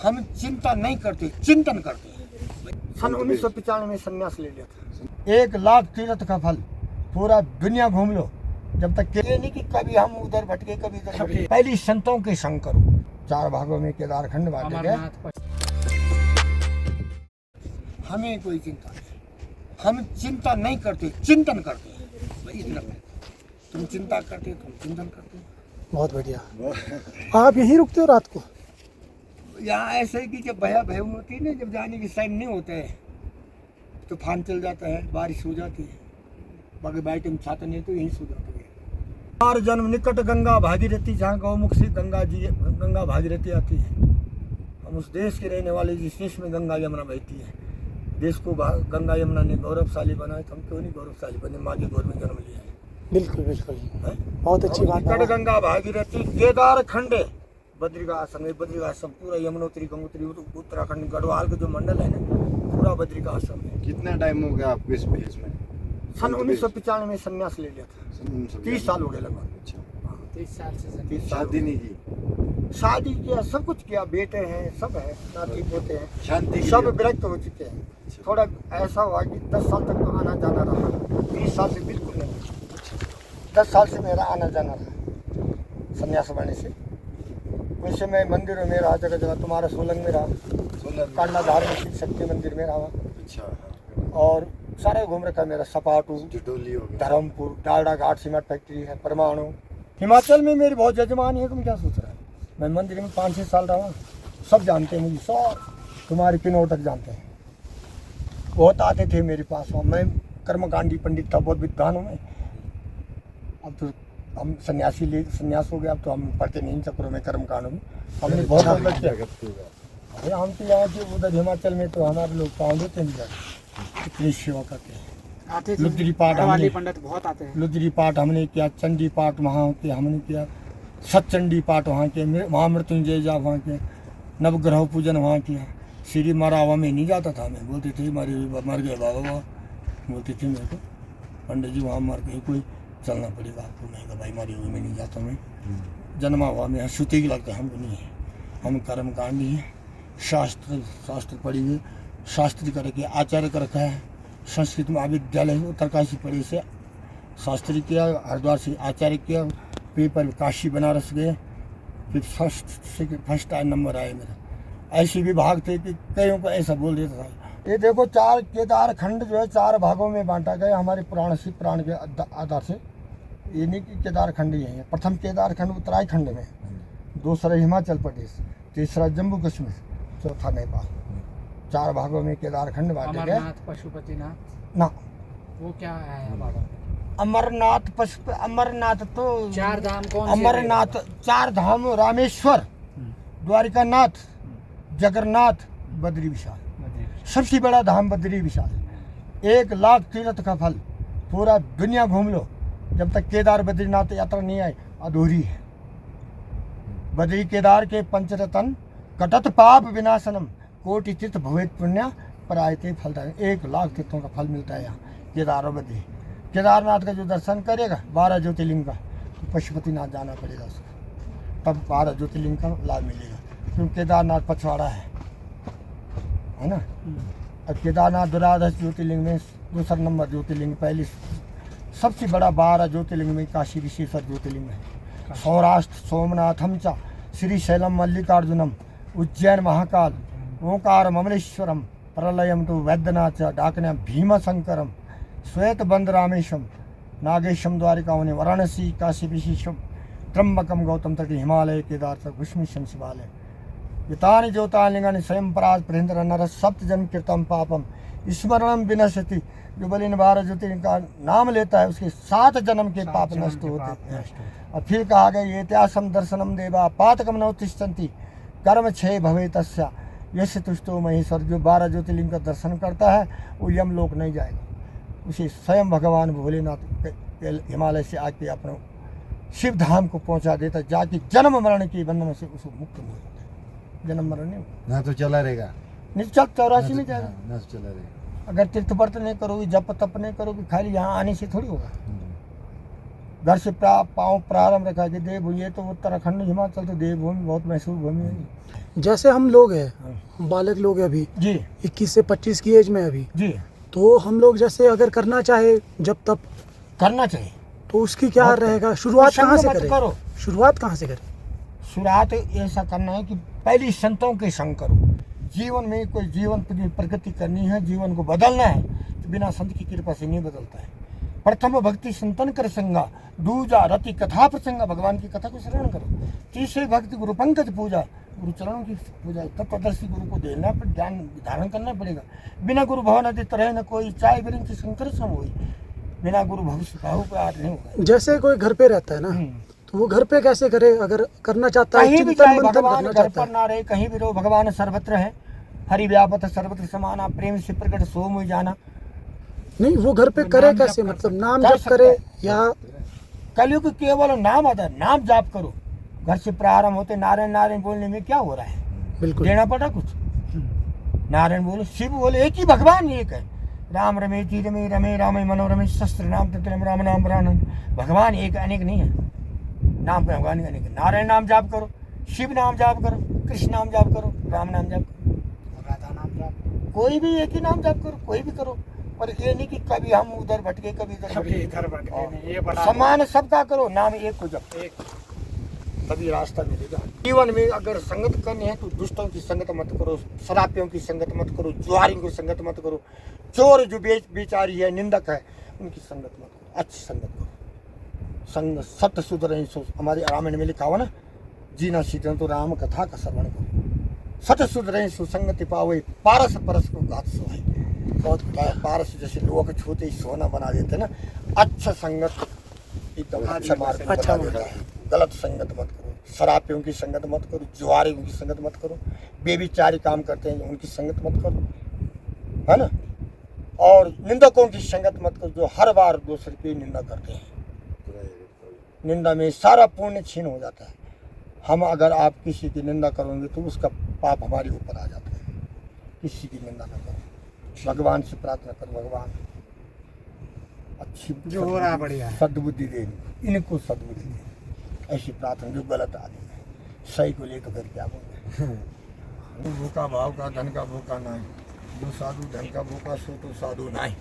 हम चिंता नहीं करते, चिंतन करते हैं। सन 1995 में संन्यास ले लिया था। 1 लाख तीर्थ का फल, पूरा दुनिया घूम लो जब तक ये नहीं कि कभी हम उधर भटके कभी इधर भटके। पहली संतों के संग करो। 4 भागों में केदार खंड बांटे गए। हमें कोई चिंता नहीं, हम चिंता नहीं करते, चिंतन करते हैं। इतना तुम चिंता करते, तुम चिंतन करते। बहुत बढ़िया। आप यहीं रुकते हो रात को? यहाँ ऐसे ही कि जब भय होती है ना, जब जाने की साइन नहीं होते है, तूफान चल जाता है, बारिश हो जाती है, बाकी बैठे में छाता नहीं तो यहीं सो जाते हैं। हमारा जन्म निकट गंगा भागीरथी, जहाँ गौमुख से गंगा भागीरथी आती है। हम उस देश के रहने वाले जिस देश में गंगा यमुना बहती है, देश को गंगा यमुना ने गौरवशाली बनाया, तो हम क्यों नहीं गौरवशाली बने? माँ के गोद में जन्म लिया है। बिल्कुल बिल्कुल, बहुत अच्छी बात है। निकट गंगा भागीरथी केदार खंड है। बद्रिकाश्रम है, बद्रिकाश्रम पूरा यमुनोत्री गंगोत्री उत्तराखंड गढ़वाल का जो मंडल है ना, पूरा बद्रिकाश्रम है। कितना टाइम हो गया आपको इस प्लेस में? सन 1995 में संन्यास ले लिया था। 30 साल हो गए लगभग। 30 साल से 30 साल। शादी नहीं की? शादी किया, सब कुछ किया, बेटे हैं, सब है, नाती पोते हैं, शांति की सब विरक्त हो चुके हैं। थोड़ा ऐसा हुआ कि 10 साल तक तो आना जाना रहा, 20 साल से बिल्कुल नहीं। 10 साल से मेरा आना जाना रहा संन्यास होने से। वैसे मैं मंदिरों में रहा, जगह जगह। तुम्हारा सोलंग में रहा, कांडाधार में शिव शक्ति मंदिर में रहा। अच्छा। और सारे घूम रखा मेरा। सपाटू, जटोली हो गया, धर्मपुर, डालडा घाट सीमेंट फैक्ट्री है, परमाणु। हिमाचल में मेरी बहुत जजमानी है। तुम क्या सोच रहे हो? मैं मंदिर में 5-6 साल रहा, सब जानते हैं मुझे, सब तुम्हारे किनोर तक जानते हैं। बहुत आते थे मेरे पास। मैं कर्मकांडी पंडित था, बहुत विद्वान हूँ मैं। अब तो हम संन्यास हो गया, अब तो हम पढ़ते नहीं चक्रों में, कर्मकांडों में। हमने बहुत मदद किया। अरे हम तो यहाँ के उधर हिमाचल में तो हमारे लोग पाँव देते नहीं जाते, इतनी सेवा करते हैं। लुद्री पाठ हमने, पंडित बहुत आते हैं। लुद्री पाठ हमने किया, चंडी पाठ वहाँ के हमने किया, सतचंडी पाठ वहाँ के, महामृत्युंजय जाप वहाँ के, नवग्रह पूजन वहाँ किया। श्री मरावा में नहीं जाता था मैं, बोलते थे मर गए बाबा, बोलते थे मेरे को, पंडित जी वहाँ मर गए, कोई चलना पड़ेगा आपको। मैं कहा भाई मारी हुई में नहीं जाता मैं, जन्मा हुआ में श्रुति की लगता है, हमको नहीं है। हम कर्मकांडी हैं, शास्त्र पढ़ी हुई, शास्त्री करके आचार्य कर रखा है। संस्कृत महाविद्यालय उत्तरकाशी पढ़े से शास्त्री किया, हरिद्वार से आचार्य किया, पेपर काशी बनारस गए, फिर फर्स्ट नंबर आए मेरा। ऐसे विभाग थे कि कईयों को ऐसा बोल देता था। ये देखो 4 केदार खंड जो है 4 भागों में बांटा गया हमारे पुराण से, पुराण के आधार से। ये नहीं कि केदार खंड ही है। प्रथम केदार खंड उत्तराखंड में, दूसरा हिमाचल प्रदेश, तीसरा जम्मू कश्मीर, चौथा नेपाल। 4 भागों में केदार खंड बांटे गए। पशुपतिनाथ ना, वो क्या है बाबा? अमरनाथ तो 4 धाम कौन? अमरनाथ 4 धाम, रामेश्वर, द्वारिकानाथ, जगन्नाथ, बद्री विशाल। सबसे बड़ा धाम बद्री विशाल है। 1 लाख तीर्थ का फल, पूरा दुनिया घूम लो जब तक केदार बद्रीनाथ यात्रा नहीं आए, अधूरी है। बद्री केदार के पंचरतन, कटत पाप विनाशनम, कोटि तीर्थ भवेत पुण्य परायते फलदायी। 1 लाख तीर्थों का फल मिलता है यहाँ केदार और बद्री। केदारनाथ का जो दर्शन करेगा 12 ज्योतिर्लिंग का, तो पशुपतिनाथ जाना पड़ेगा उसको, तब 12 ज्योतिर्लिंग का लाभ मिलेगा। क्योंकि केदारनाथ पछवाड़ा है ना। और केदारनाथ द्वादश ज्योतिर्लिंग में दूसरा नंबर ज्योतिर्लिंग, पहली सबसे बड़ा 12 ज्योतिर्लिंग में काशी विशेषर ज्योतिर्लिंग है। सौराष्ट्र सोमनाथम च, श्रीशैलम मल्लिकार्जुनम, उज्जैन महाकाल, ओंकार ममलेश्वरम, प्रलयम तो वैद्यनाथ च, डाकने भीमशंकरम, श्वेत बंद रामेशम, नागेशम द्वारिकावने, वाराणसी काशी विशेषम, त्र्यंबकम गौतम तट, हिमालय केदार तक, भुष्मिशम शिवालय। युतानि ज्योतिर्लिंगानि स्वयं पराज प्रेन्द्र नर, सप्त जन्म कृतम पापम स्मरणम विनश्यति। जो बलिन 12 ज्योतिर्लिंग का नाम लेता है उसके 7 जन्म के पाप नष्ट होते हैं। और फिर कहा गया ये इतिहासम दर्शनम देवा पातकम नवतिष्ठन्ति, कर्म क्षय भवे तस्या यश तुष्टो महेश्वर। जो 12 ज्योतिर्लिंग का दर्शन करता है वो यमलोक नहीं जाएगा, उसे स्वयं भगवान भोलेनाथ हिमालय से आके अपने शिव धाम को पहुंचा देता, जाके जन्म मरण के बंधन से उसको मुक्त हो जाता है। जन्म मरण नहीं ना तो चला रहेगा, निश्चल 84 में जाएगा। ना तो चला रहेगा। अगर तीर्थ व्रत नहीं करोगे, जप तप नहीं करोगे, खाली यहाँ आने से थोड़ी होगा। घर से पाँव प्रारंभ रखा कि देवभूमि, ये तो उत्तराखंड हिमाचल तो देवभूमि बहुत मशहूर भूमि है जैसे हम लोग हैं, बालक लोग हैं अभी जी 21 से 25 की एज में अभी, जी। तो हम लोग जैसे अगर करना चाहे जब तब, करना चाहिए। तो उसकी क्या बहुत रहेगा, शुरुआत संग कहाँ से मत करें? करो। शुरुआत कहाँ से करें? शुरुआत ऐसा करना है कि पहली संतों के संग करो। जीवन में कोई जीवन की प्रगति करनी है, जीवन को बदलना है, तो बिना संत की कृपा से नहीं बदलता है। प्रथम भक्ति संतन कर संगा, दूजा रति कथा प्रसंगा, भगवान की कथा को श्रवण करो। तीसरी भक्ति गुरु पंकज पूजा, गुरु चरणों की पूजा। तत्वदर्शी गुरु को देना पर ज्ञान धारण करना पड़ेगा। बिना गुरु भवन अति तरह न कोई, चाय बिरंग शंकर सम होई। बिना गुरु भविष्य भाव प्राप्त नहीं होगा। जैसे कोई घर पे रहता है ना, तो वो घर पे कैसे करे अगर करना चाहता है, कहीं भी चिंतन जाए मंथन भगवान करना घर चाहता पर है? ना रहे, कहीं भी रहो, भगवान सर्वत्र है। हरि व्यापत सर्वत्र समाना, प्रेम से प्रकट सो मुझ जाना। नहीं, वो घर पे करे नाम कैसे, जप मतलब कर नाम कर जप करे सकता या कलयुग केवल नाम आता है, नाम जाप करो। घर से प्रारंभ होते नारायण नारायण बोलने में क्या हो रहा है? बिल्कुल देना पड़ा कुछ? नारायण बोलो, शिव बोले, एक ही भगवान एक है। राम रमे ती रमे रमे रामे मनोरमे, शस्त्र नाम तत्म राम नाम प्राणन। भगवान एक अनेक नहीं है, नाम भगवान अनेक है। नारायण नाम जाप करो, शिव नाम जाप करो, कृष्ण नाम जाप करो, राम नाम जाप करो, राधा नाम जाप करो, कोई भी एक ही नाम जाप करो, कोई भी करो। पर ये नहीं कि कभी हम उधर भटके, कभी इधर भटके। ये बड़ा समान सबका करो, नाम एक को जप, एक तभी रास्ता मिलेगा। जीवन में अगर संगत करनी है तो दुष्टों की संगत मत करो, शराबियों की संगत मत करो, जुआरियों की संगत मत करो, चोर जो बेचारी है, निंदक है, उनकी संगत मत करो, अच्छी संगत करो। संग सत्य शुद्ध रही सो, हमारे रामायण में लिखा हुआ ना, जीना सीखना तो राम कथा का श्रवण करो। सत्य शुद्ध रही सुसंगति पावे, पारस परस को घात सोए। बहुत पारस जैसे लोग छूते ही सोना बना देते ना, अच्छा संगत एकदम अच्छा मार्ग बता देता है। गलत संगत मत करो, शराबियों की संगत मत करो, जुआरियों की संगत मत करो, बेविचारी काम करते हैं उनकी संगत मत करो, है ना। और निंदकों की संगत मत करो, जो हर बार दूसरे की निंदा करते हैं। निंदा में सारा पुण्य छीन हो जाता है। हम अगर आप किसी की निंदा करोगे तो उसका पाप हमारे ऊपर आ जाता है। किसी की निंदा न करो, भगवान से प्रार्थना करो, भगवान अच्छी जो हो रहा है बढ़िया है। सद्बुद्धि दे, इनको सद्बुद्धि दे। ऐसी प्रार्थना जो गलत आदमी है, सही को ले तो फिर क्या बोले। भूखा भाव का धन का भूखा नहीं, जो साधु धन का भूखा सो तो साधु नहीं।